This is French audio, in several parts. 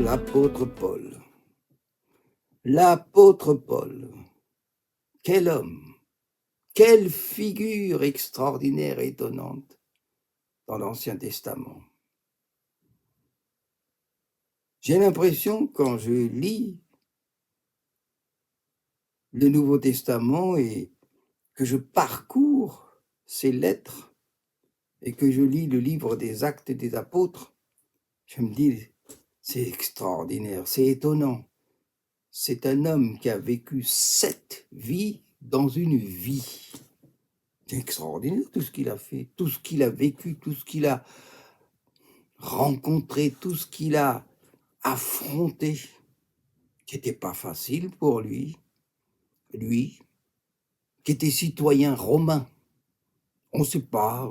l'apôtre Paul. L'apôtre Paul, quel homme, quelle figure extraordinaire et étonnante dans l'Ancien Testament. J'ai l'impression, quand je lis le Nouveau Testament et que je parcours ces lettres et que je lis le livre des Actes des Apôtres, je me dis, c'est extraordinaire, c'est étonnant. C'est un homme qui a vécu 7 vies dans une vie. C'est extraordinaire tout ce qu'il a fait, tout ce qu'il a vécu, tout ce qu'il a rencontré, tout ce qu'il a affronté, qui n'était pas facile pour lui, qui était citoyen romain. On ne sait pas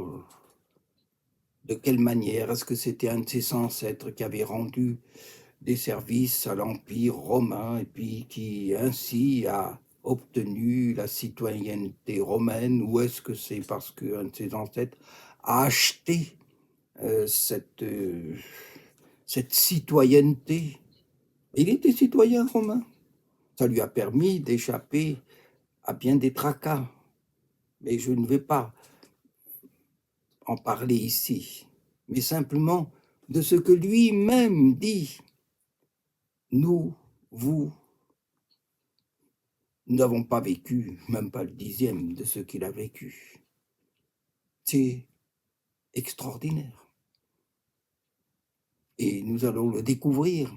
de quelle manière, est-ce que c'était un de ses ancêtres qui avait rendu des services à l'Empire romain et puis qui ainsi a obtenu la citoyenneté romaine, ou est-ce que c'est parce qu'un de ses ancêtres a acheté cette citoyenneté? Il était citoyen romain. Ça lui a permis d'échapper à bien des tracas. Mais je ne vais pas en parler ici, mais simplement de ce que lui-même dit. Nous, vous, nous n'avons pas vécu, même pas le 10e de ce qu'il a vécu. C'est extraordinaire. Et nous allons le découvrir.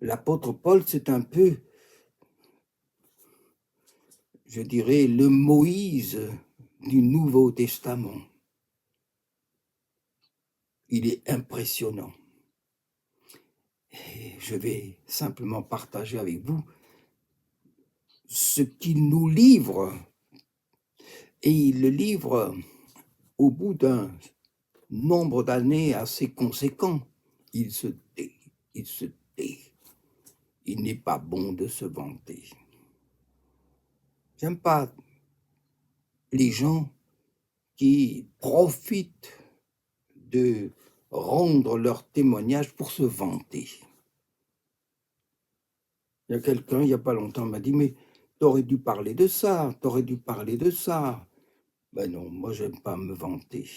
L'apôtre Paul, c'est un peu, je dirais, le Moïse du Nouveau Testament. Il est impressionnant. Et je vais simplement partager avec vous ce qu'il nous livre. Et il le livre au bout d'un nombre d'années assez conséquent. Il se tait. Il n'est pas bon de se vanter. J'aime pas les gens qui profitent de rendre leur témoignage pour se vanter. Il y a quelqu'un, il n'y a pas longtemps, m'a dit, mais t'aurais dû parler de ça, t'aurais dû parler de ça. Ben non, moi j'aime pas me vanter.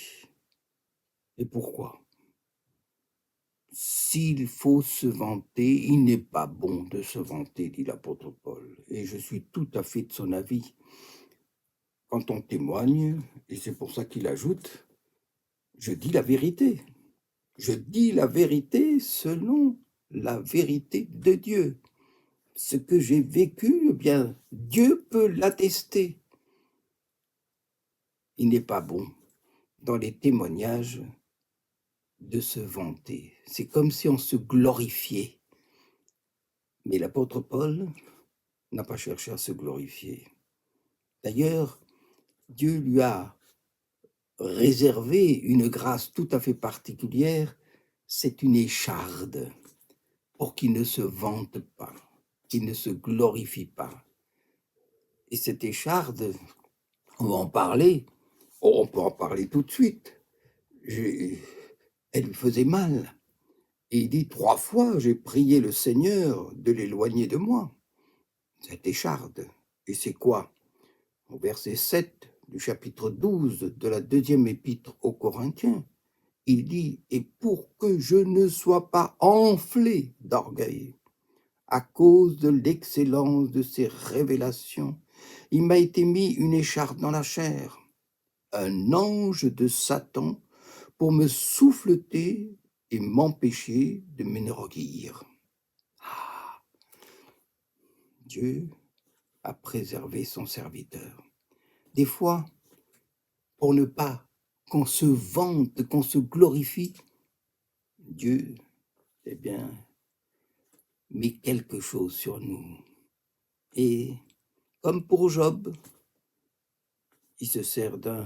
Et pourquoi? S'il faut se vanter, il n'est pas bon de se vanter, dit l'apôtre Paul. Et je suis tout à fait de son avis. Quand on témoigne, et c'est pour ça qu'il ajoute, je dis la vérité. Je dis la vérité selon la vérité de Dieu. Ce que j'ai vécu, eh bien, Dieu peut l'attester. Il n'est pas bon, dans les témoignages, de se vanter. C'est comme si on se glorifiait. Mais l'apôtre Paul n'a pas cherché à se glorifier. D'ailleurs, Dieu lui a réservé une grâce tout à fait particulière, c'est une écharde, pour qu'il ne se vante pas, qu'il ne se glorifie pas. Et cette écharde, on va en parler, on peut en parler tout de suite. Elle lui faisait mal. Et il dit 3 fois, j'ai prié le Seigneur de l'éloigner de moi, cette écharde. Et c'est quoi? Au verset 7 du chapitre 12 de la 2e épître aux Corinthiens, il dit, et pour que je ne sois pas enflé d'orgueil, à cause de l'excellence de ces révélations, il m'a été mis une écharpe dans la chair, un ange de Satan, pour me souffleter et m'empêcher de m'enorgueillir. Ah, Dieu a préservé son serviteur. Des fois, pour ne pas qu'on se vante, qu'on se glorifie, Dieu, eh bien, met quelque chose sur nous. Et comme pour Job, il se sert de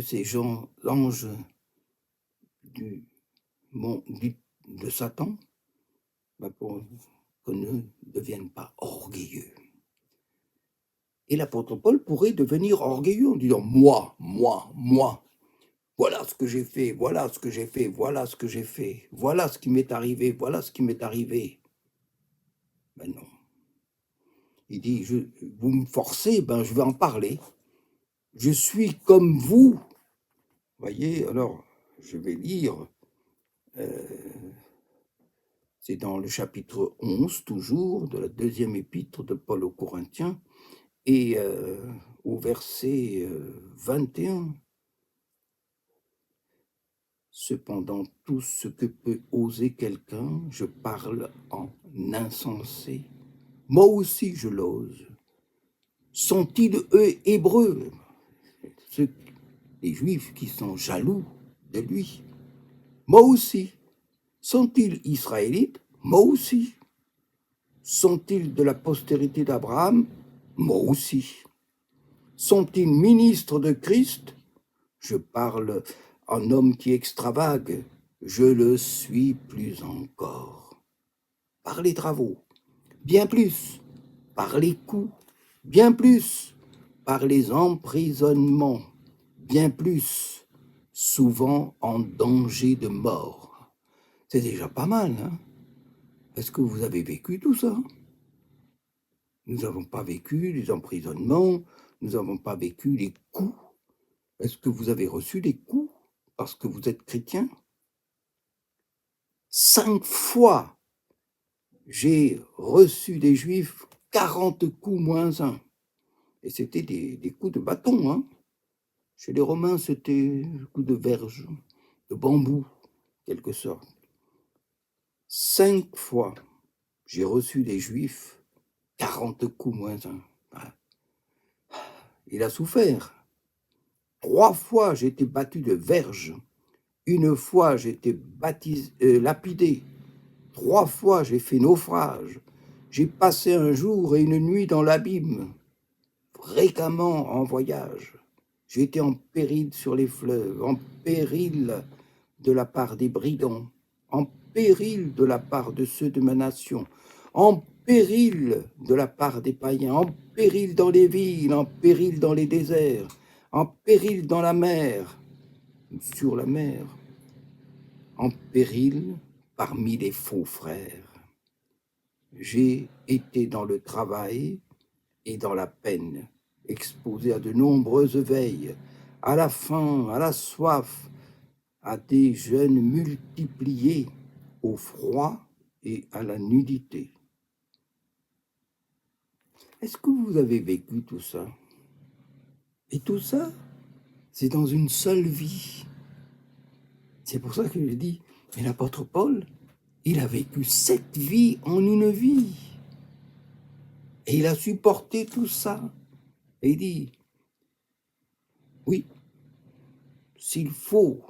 ces anges de Satan, pour qu'on ne devienne pas orgueilleux. Et l'apôtre Paul pourrait devenir orgueilleux en disant « moi ». Voilà ce que j'ai fait, voilà ce que j'ai fait, voilà ce que j'ai fait, voilà ce qui m'est arrivé, voilà ce qui m'est arrivé. Ben non. Il dit, vous me forcez, ben je vais en parler. Je suis comme vous. Voyez, alors, je vais lire, c'est dans le chapitre 11, toujours, de la deuxième épître de Paul aux Corinthiens, et au verset 21. Cependant, tout ce que peut oser quelqu'un, je parle en insensé. Moi aussi, je l'ose. Sont-ils, eux, hébreux, les Juifs qui sont jaloux de lui? Moi aussi. Sont-ils israélites? Moi aussi. Sont-ils de la postérité d'Abraham? Moi aussi. Sont-ils ministres de Christ? Je parle en homme qui extravague. Je le suis plus encore. Par les travaux, bien plus. Par les coups, bien plus. Par les emprisonnements, bien plus. Souvent en danger de mort. C'est déjà pas mal, hein? Est-ce que vous avez vécu tout ça? Nous n'avons pas vécu les emprisonnements, nous n'avons pas vécu les coups. Est-ce que vous avez reçu des coups parce que vous êtes chrétien? 5 fois, j'ai reçu des Juifs 40 coups moins 1. Et c'était des coups de bâton, hein. Chez les Romains, c'était des coups de verge, de bambou, quelque sorte. 5 fois, j'ai reçu des Juifs 40 coups moins 1. Il a souffert. 3 fois, j'ai été battu de verge. 1 fois, j'ai été lapidé. 3 fois, j'ai fait naufrage. J'ai passé un jour et une nuit dans l'abîme, fréquemment en voyage. J'ai été en péril sur les fleuves, en péril de la part des brigands, en péril de la part de ceux de ma nation, en péril de la part des païens, en péril dans les villes, en péril dans les déserts, en péril dans la mer, sur la mer, en péril parmi les faux frères. J'ai été dans le travail et dans la peine, exposé à de nombreuses veilles, à la faim, à la soif, à des jeûnes multipliés, au froid et à la nudité. Est-ce que vous avez vécu tout ça? Et tout ça, c'est dans une seule vie. C'est pour ça que je dis, mais l'apôtre Paul, il a vécu 7 vies en une vie. Et il a supporté tout ça. Et il dit, oui, s'il faut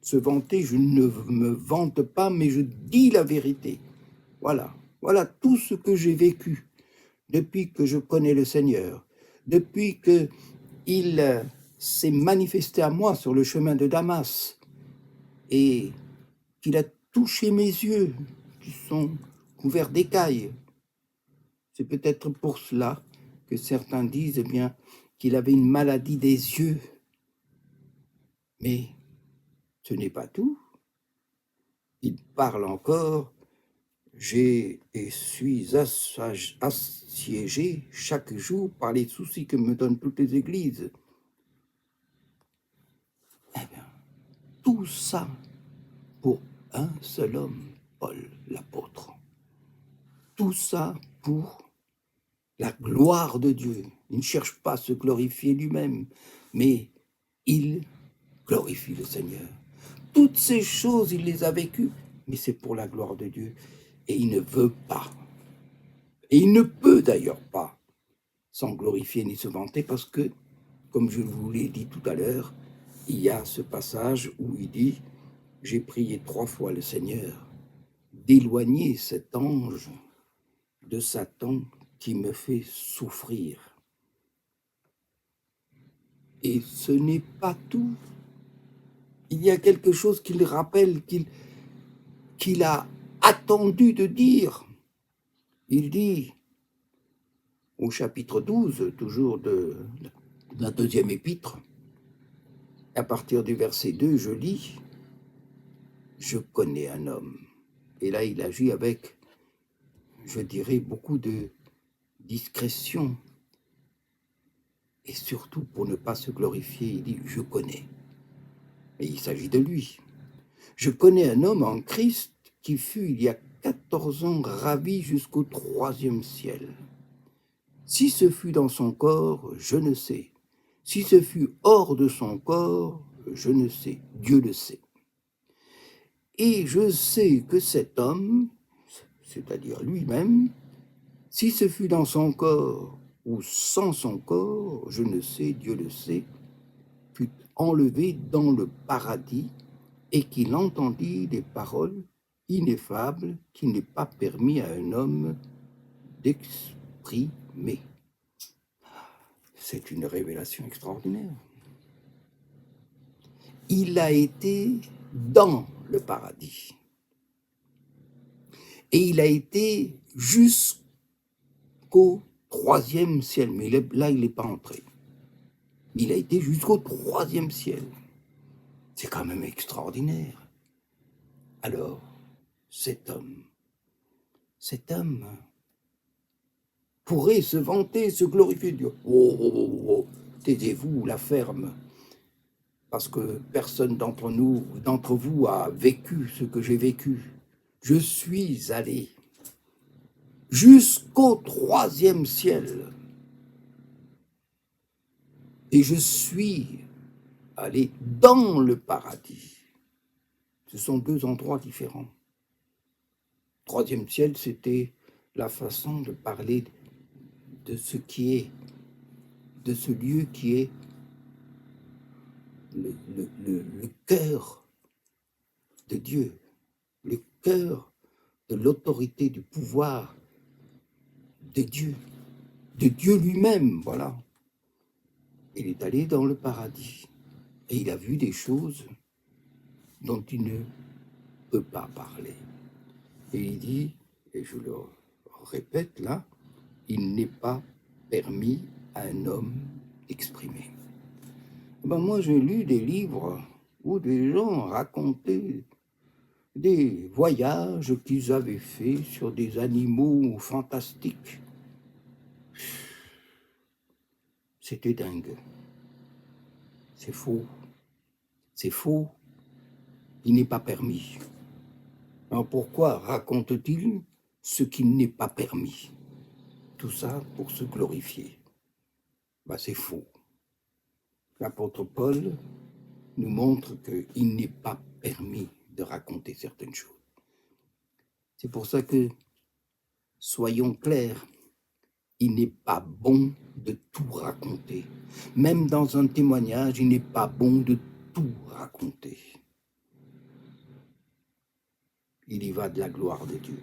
se vanter, je ne me vante pas, mais je dis la vérité. Voilà, voilà tout ce que j'ai vécu depuis que je connais le Seigneur, depuis qu'il s'est manifesté à moi sur le chemin de Damas et qu'il a touché mes yeux qui sont couverts d'écailles. C'est peut-être pour cela que certains disent eh bien, qu'il avait une maladie des yeux. Mais ce n'est pas tout. Il parle encore, j'ai et suis assiégé chaque jour par les soucis que me donnent toutes les églises. Eh bien, tout ça pour un seul homme, Paul l'apôtre. Tout ça pour la gloire de Dieu. Il ne cherche pas à se glorifier lui-même, mais il glorifie le Seigneur. Toutes ces choses, il les a vécues, mais c'est pour la gloire de Dieu. Et il ne veut pas, et il ne peut d'ailleurs pas, s'en glorifier ni se vanter, parce que, comme je vous l'ai dit tout à l'heure, il y a ce passage où il dit « J'ai prié 3 fois le Seigneur d'éloigner cet ange de Satan qui me fait souffrir. » Et ce n'est pas tout. Il y a quelque chose qu'il rappelle, qu'il a attendu de dire. Il dit, au chapitre 12, toujours de la deuxième épître, À partir du verset 2, je lis « Je connais un homme ». Et là, il agit avec, je dirais, beaucoup de discrétion. Et surtout, pour ne pas se glorifier, il dit « Je connais ». Et il s'agit de lui. Je connais un homme en Christ qui fut, il y a 14 ans, ravi jusqu'au 3e ciel. Si ce fut dans son corps, je ne sais. Si ce fut hors de son corps, je ne sais. Dieu le sait. Et je sais que cet homme, c'est-à-dire lui-même, si ce fut dans son corps ou sans son corps, je ne sais, Dieu le sait, fut enlevé dans le paradis et qu'il entendit des paroles ineffables qu'il n'est pas permis à un homme d'exprimer. C'est une révélation extraordinaire. Il a été dans le paradis. Et il a été jusqu'au 3e ciel. Mais là, il n'est pas entré. Il a été jusqu'au 3e ciel. C'est quand même extraordinaire. Alors, cet homme pourrait se vanter, se glorifier, dire « Oh, oh, oh, oh, taisez-vous, la ferme !» Parce que personne d'entre vous a vécu ce que j'ai vécu. Je suis allé jusqu'au 3e ciel. Et je suis allé dans le paradis. Ce sont deux endroits différents. 3e ciel, c'était la façon de parler de ce qui est, de ce lieu qui est le cœur de Dieu, le cœur de l'autorité, du pouvoir de Dieu lui-même, voilà. Il est allé dans le paradis et il a vu des choses dont il ne peut pas parler. Et il dit, et je le répète là, il n'est pas permis à un homme d'exprimer. Ben moi, j'ai lu des livres où des gens racontaient des voyages qu'ils avaient faits sur des animaux fantastiques. C'était dingue. C'est faux. C'est faux. Il n'est pas permis. Alors pourquoi raconte-t-il ce qui n'est pas permis? Tout ça pour se glorifier. Ben, c'est faux. L'apôtre Paul nous montre qu'il n'est pas permis de raconter certaines choses. C'est pour ça que, soyons clairs, il n'est pas bon de tout raconter. Même dans un témoignage, il n'est pas bon de tout raconter. Il y va de la gloire de Dieu.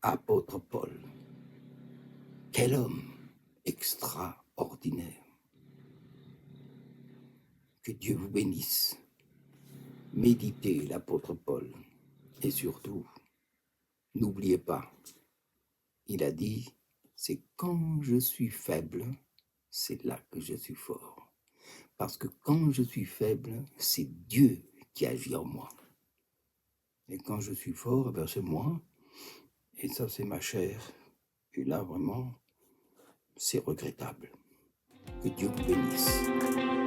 Apôtre Paul, quel homme extraordinaire. Que Dieu vous bénisse. Méditez l'apôtre Paul. Et surtout, n'oubliez pas, il a dit, c'est quand je suis faible, c'est là que je suis fort. Parce que quand je suis faible, c'est Dieu qui agit en moi. Et quand je suis fort, ben c'est moi. Et ça, c'est ma chair. Et là, vraiment, c'est regrettable. Que Dieu vous bénisse.